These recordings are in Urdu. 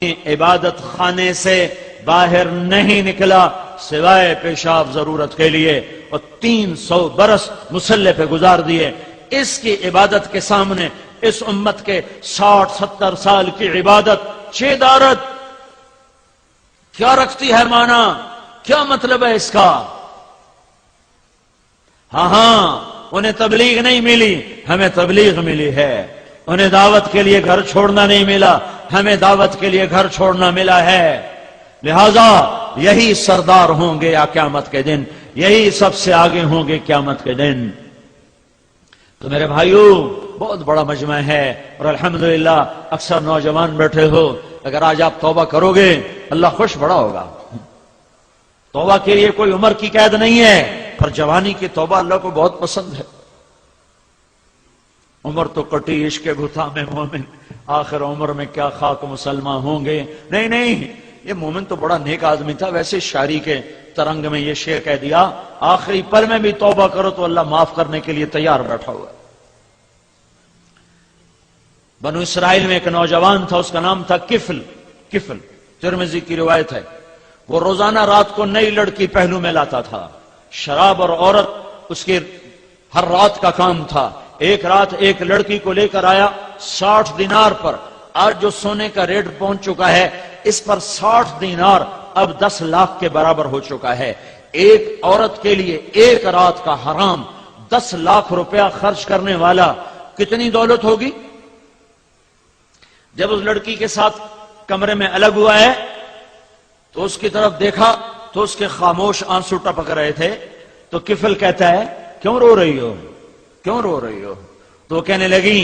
عبادت خانے سے باہر نہیں نکلا سوائے پیشاب ضرورت کے لیے، اور 300 برس مصلی پہ گزار دیے۔ اس کی عبادت کے سامنے اس امت کے 60-70 سال کی عبادت چیدارت کیا رکھتی ہے معنی؟ کیا مطلب ہے اس کا؟ ہاں انہیں تبلیغ نہیں ملی، ہمیں تبلیغ ملی ہے۔ انہیں دعوت کے لیے گھر چھوڑنا نہیں ملا، ہمیں دعوت کے لیے گھر چھوڑنا ملا ہے۔ لہذا یہی سردار ہوں گے یا قیامت کے دن، یہی سب سے آگے ہوں گے قیامت کے دن۔ تو میرے بھائیو، بہت بڑا مجمع ہے، اور الحمدللہ اکثر نوجوان بیٹھے ہو، اگر آج آپ توبہ کرو گے اللہ خوش بڑا ہوگا۔ توبہ کے لیے کوئی عمر کی قید نہیں ہے، پر جوانی کی توبہ اللہ کو بہت پسند ہے۔ عمر تو کٹی عشق گھتا میں مومن، آخر عمر میں کیا خاک مسلمان ہوں گے۔ نہیں، یہ مومن تو بڑا نیک آدمی تھا، ویسے شاعری کے ترنگ میں یہ شعر کہہ دیا، آخری پل میں بھی توبہ کرو تو اللہ معاف کرنے کے لیے تیار بیٹھا ہوا ہے۔ بنو اسرائیل میں ایک نوجوان تھا، اس کا نام تھا کفل، ترمذی کی روایت ہے۔ وہ روزانہ رات کو نئی لڑکی پہلو میں لاتا تھا، شراب اور عورت اس کی ہر رات کا کام تھا۔ ایک رات ایک لڑکی کو لے کر آیا 60 دینار پر، آج جو سونے کا ریٹ پہنچ چکا ہے اس پر 60 دینار اب 10 لاکھ کے برابر ہو چکا ہے۔ ایک عورت کے لیے ایک رات کا حرام 10 لاکھ روپیہ خرچ کرنے والا کتنی دولت ہوگی؟ جب اس لڑکی کے ساتھ کمرے میں الگ ہوا ہے تو اس کی طرف دیکھا تو اس کے خاموش آنسو ٹپک رہے تھے۔ تو کفل کہتا ہے کیوں رو رہی ہو؟ تو وہ کہنے لگی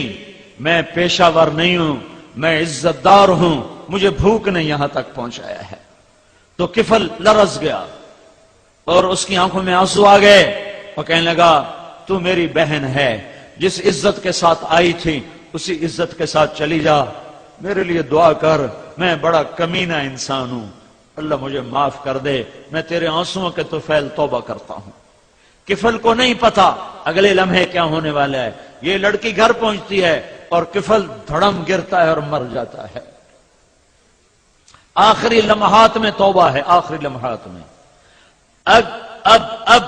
میں پیشہ ور نہیں ہوں، میں عزت دار ہوں، مجھے بھوک نے یہاں تک پہنچایا ہے۔ تو کفل لرز گیا اور اس کی آنکھوں میں آنسو آ گئے، اور کہنے لگا تو میری بہن ہے، جس عزت کے ساتھ آئی تھی اسی عزت کے ساتھ چلی جا، میرے لیے دعا کر، میں بڑا کمینہ انسان ہوں، اللہ مجھے معاف کر دے، میں تیرے آنسوؤں کے طفیل توبہ کرتا ہوں۔ کفل کو نہیں پتا اگلے لمحے کیا ہونے والا ہے۔ یہ لڑکی گھر پہنچتی ہے اور کفل دھڑم گرتا ہے اور مر جاتا ہے۔ آخری لمحات میں توبہ ہے، آخری لمحات میں۔ اب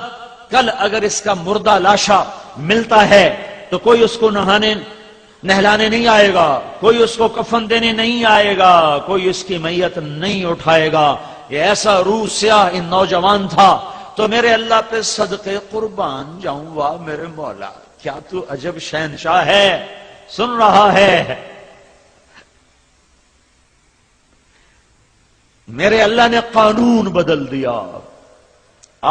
کل اگر اس کا مردہ لاشا ملتا ہے تو کوئی اس کو نہلانے نہیں آئے گا، کوئی اس کو کفن دینے نہیں آئے گا، کوئی اس کی میت نہیں اٹھائے گا۔ یہ ایسا روح سیاہ ان نوجوان تھا۔ تو میرے اللہ پہ صدقے قربان جاؤں، واہ میرے مولا، کیا تو عجب شہنشاہ ہے، سن رہا ہے؟ میرے اللہ نے قانون بدل دیا۔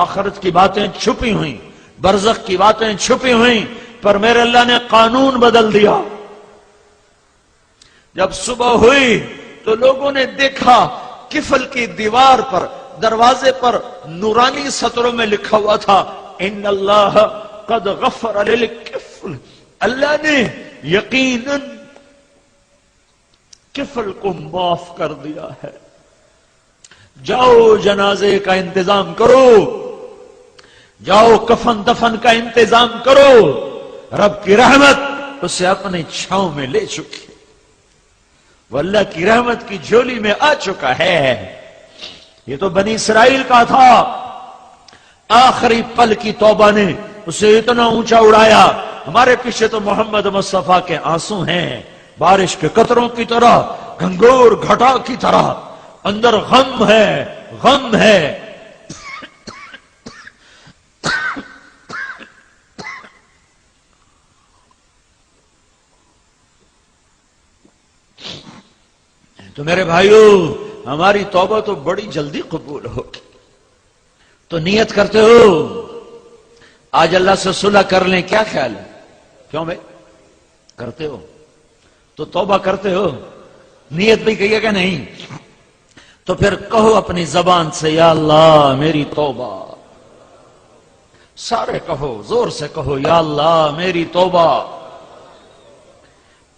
آخرت کی باتیں چھپی ہوئیں، برزخ کی باتیں چھپی ہوئیں، پر میرے اللہ نے قانون بدل دیا۔ جب صبح ہوئی تو لوگوں نے دیکھا کفل کی دیوار پر، دروازے پر نورانی سطروں میں لکھا ہوا تھا ان اللہ قد غفر للکفل، اللہ نے یقیناً کفل کو معاف کر دیا ہے۔ جاؤ جنازے کا انتظام کرو، جاؤ کفن دفن کا انتظام کرو، رب کی رحمت اسے اپنے چھاؤں میں لے چکی، وہ اللہ کی رحمت کی جھولی میں آ چکا ہے۔ یہ تو بنی اسرائیل کا تھا، آخری پل کی توبہ نے اسے اتنا اونچا اڑایا۔ ہمارے پیچھے تو محمد مصطفیٰ کے آنسو ہیں، بارش کے قطروں کی طرح، گھنگور گھٹا کی طرح، اندر غم ہے۔ تو میرے بھائیو، ہماری توبہ تو بڑی جلدی قبول ہوگی۔ تو نیت کرتے ہو آج اللہ سے صلح کر لیں، کیا خیال ہے؟ کیوں بھائی کرتے ہو تو توبہ کرتے ہو، نیت بھی کہیے کہ نہیں؟ تو پھر کہو اپنی زبان سے یا اللہ میری توبہ، سارے کہو، زور سے کہو یا اللہ میری توبہ،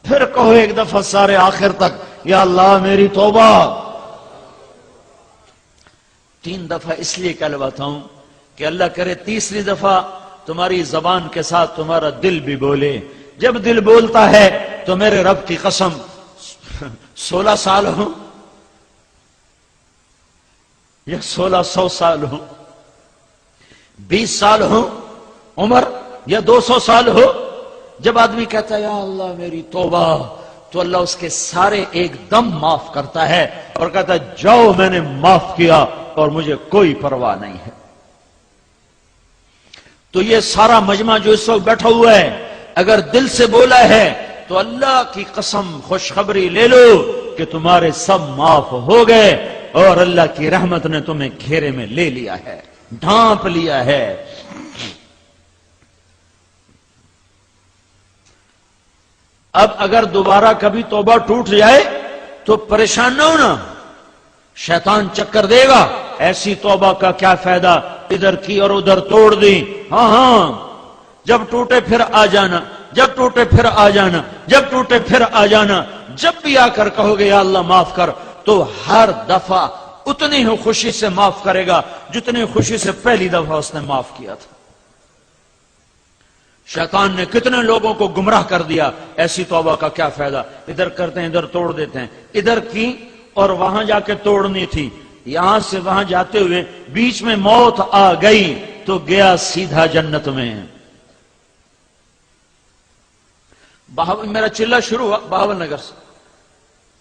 پھر کہو ایک دفعہ سارے آخر تک یا اللہ میری توبہ۔ 3 دفعہ اس لیے کہلواتا ہوں کہ اللہ کرے تیسری دفعہ تمہاری زبان کے ساتھ تمہارا دل بھی بولے۔ جب دل بولتا ہے تو میرے رب کی قسم 16 سال ہوں یا 1600 سال ہو، 20 سال ہو عمر، یا 200 سال ہو، جب آدمی کہتا ہے یا اللہ میری توبہ، تو اللہ اس کے سارے ایک دم معاف کرتا ہے اور کہتا ہے جاؤ میں نے معاف کیا اور مجھے کوئی پرواہ نہیں ہے۔ تو یہ سارا مجمع جو اس وقت بیٹھا ہوا ہے، اگر دل سے بولا ہے تو اللہ کی قسم خوشخبری لے لو کہ تمہارے سب معاف ہو گئے اور اللہ کی رحمت نے تمہیں گھیرے میں لے لیا ہے، ڈھانپ لیا ہے۔ اب اگر دوبارہ کبھی توبہ ٹوٹ جائے تو پریشان نہ ہونا، شیطان چکر دے گا، ایسی توبہ کا کیا فائدہ، ادھر کی اور ادھر توڑ دی، ہاں جب ٹوٹے پھر آ جانا، جب ٹوٹے پھر آ جانا، جب ٹوٹے پھر آ جانا۔ جب بھی آ کر کہو گے یا اللہ معاف کر، تو ہر دفعہ اتنی ہی خوشی سے معاف کرے گا جتنی خوشی سے پہلی دفعہ اس نے معاف کیا تھا۔ شیطان نے کتنے لوگوں کو گمراہ کر دیا، ایسی توبہ کا کیا فائدہ، ادھر کرتے ہیں ادھر توڑ دیتے ہیں، ادھر کی اور وہاں جا کے توڑنی تھی، یہاں سے وہاں جاتے ہوئے بیچ میں موت آ گئی تو گیا سیدھا جنت میں۔ میرا چلہ شروع ہوا بہاول نگر سے،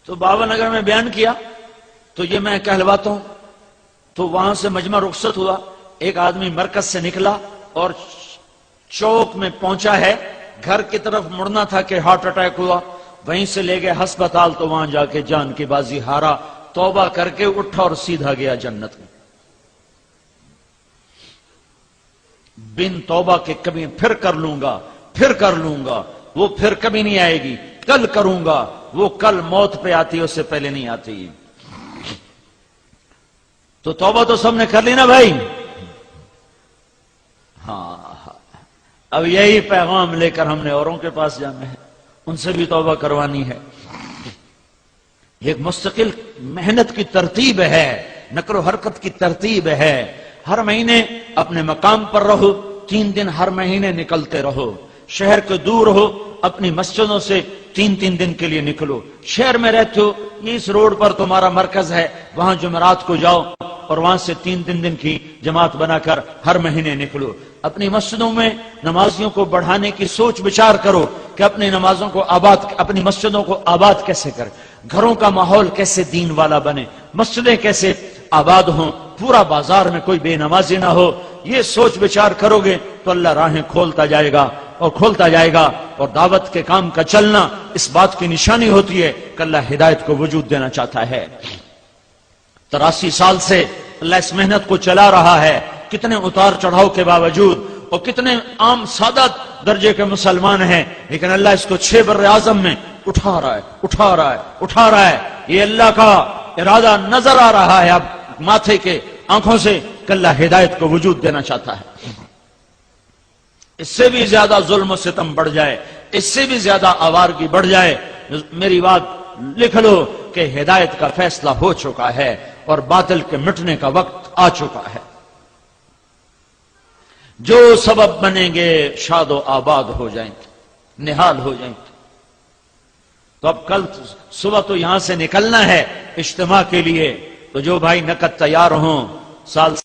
تو بہاول نگر میں بیان کیا تو یہ میں کہلواتا ہوں، تو وہاں سے مجمع رخصت ہوا، ایک آدمی مرکز سے نکلا اور چوک میں پہنچا ہے، گھر کی طرف مڑنا تھا کہ ہارٹ اٹیک ہوا، وہیں سے لے گئے ہسپتال، تو وہاں جا کے جان کی بازی ہارا، توبہ کر کے اٹھا اور سیدھا گیا جنت میں۔ بن توبہ کے کبھی پھر کر لوں گا، پھر کر لوں گا، وہ پھر کبھی نہیں آئے گی، کل کروں گا، وہ کل موت پہ آتی اس سے پہلے نہیں آتی۔ تو توبہ تو سب نے کر لی نا بھائی، ہاں اب یہی پیغام لے کر ہم نے اوروں کے پاس جانا ہے، ان سے بھی توبہ کروانی ہے۔ ایک مستقل محنت کی ترتیب ہے، نقل و حرکت کی ترتیب ہے۔ ہر مہینے اپنے مقام پر رہو، 3 دن ہر مہینے نکلتے رہو، شہر کے دور ہو اپنی مسجدوں سے 3 دن کے لیے نکلو، شہر میں رہتے ہو یہ اس روڈ پر تمہارا مرکز ہے، وہاں جمعرات کو جاؤ اور وہاں سے 3 دن کی جماعت بنا کر ہر مہینے نکلو۔ اپنی مسجدوں میں نمازیوں کو بڑھانے کی سوچ بچار کرو کہ اپنی نمازوں کو اپنی مسجدوں کو آباد کیسے کرے، گھروں کا ماحول کیسے دین والا بنے، مسجدیں کیسے آباد ہوں، پورا بازار میں کوئی بے نمازی نہ ہو۔ یہ سوچ بچار کرو گے تو اللہ راہیں کھولتا جائے گا اور کھولتا جائے گا، اور دعوت کے کام کا چلنا اس بات کی نشانی ہوتی ہے کہ اللہ ہدایت کو وجود دینا چاہتا ہے۔ 83 سال سے اللہ اس محنت کو چلا رہا ہے، کتنے اتار چڑھاؤ کے باوجود، اور کتنے عام سادہ درجے کے مسلمان ہیں، لیکن اللہ اس کو 6 بر اعظم میں اٹھا رہا ہے، اٹھا رہا ہے، اٹھا رہا ہے۔ یہ اللہ کا ارادہ نظر آ رہا ہے اب ماتھے کے آنکھوں سے کہ اللہ ہدایت کو وجود دینا چاہتا ہے۔ اس سے بھی زیادہ ظلم و ستم بڑھ جائے، اس سے بھی زیادہ آوارگی بڑھ جائے، میری بات لکھ لو کہ ہدایت کا فیصلہ ہو چکا ہے اور باطل کے مٹنے کا وقت آ چکا ہے۔ جو سبب بنیں گے شاد و آباد ہو جائیں گے، نہال ہو جائیں گے۔ تو اب کل صبح تو یہاں سے نکلنا ہے اجتماع کے لیے، تو جو بھائی نقد تیار ہوں، سال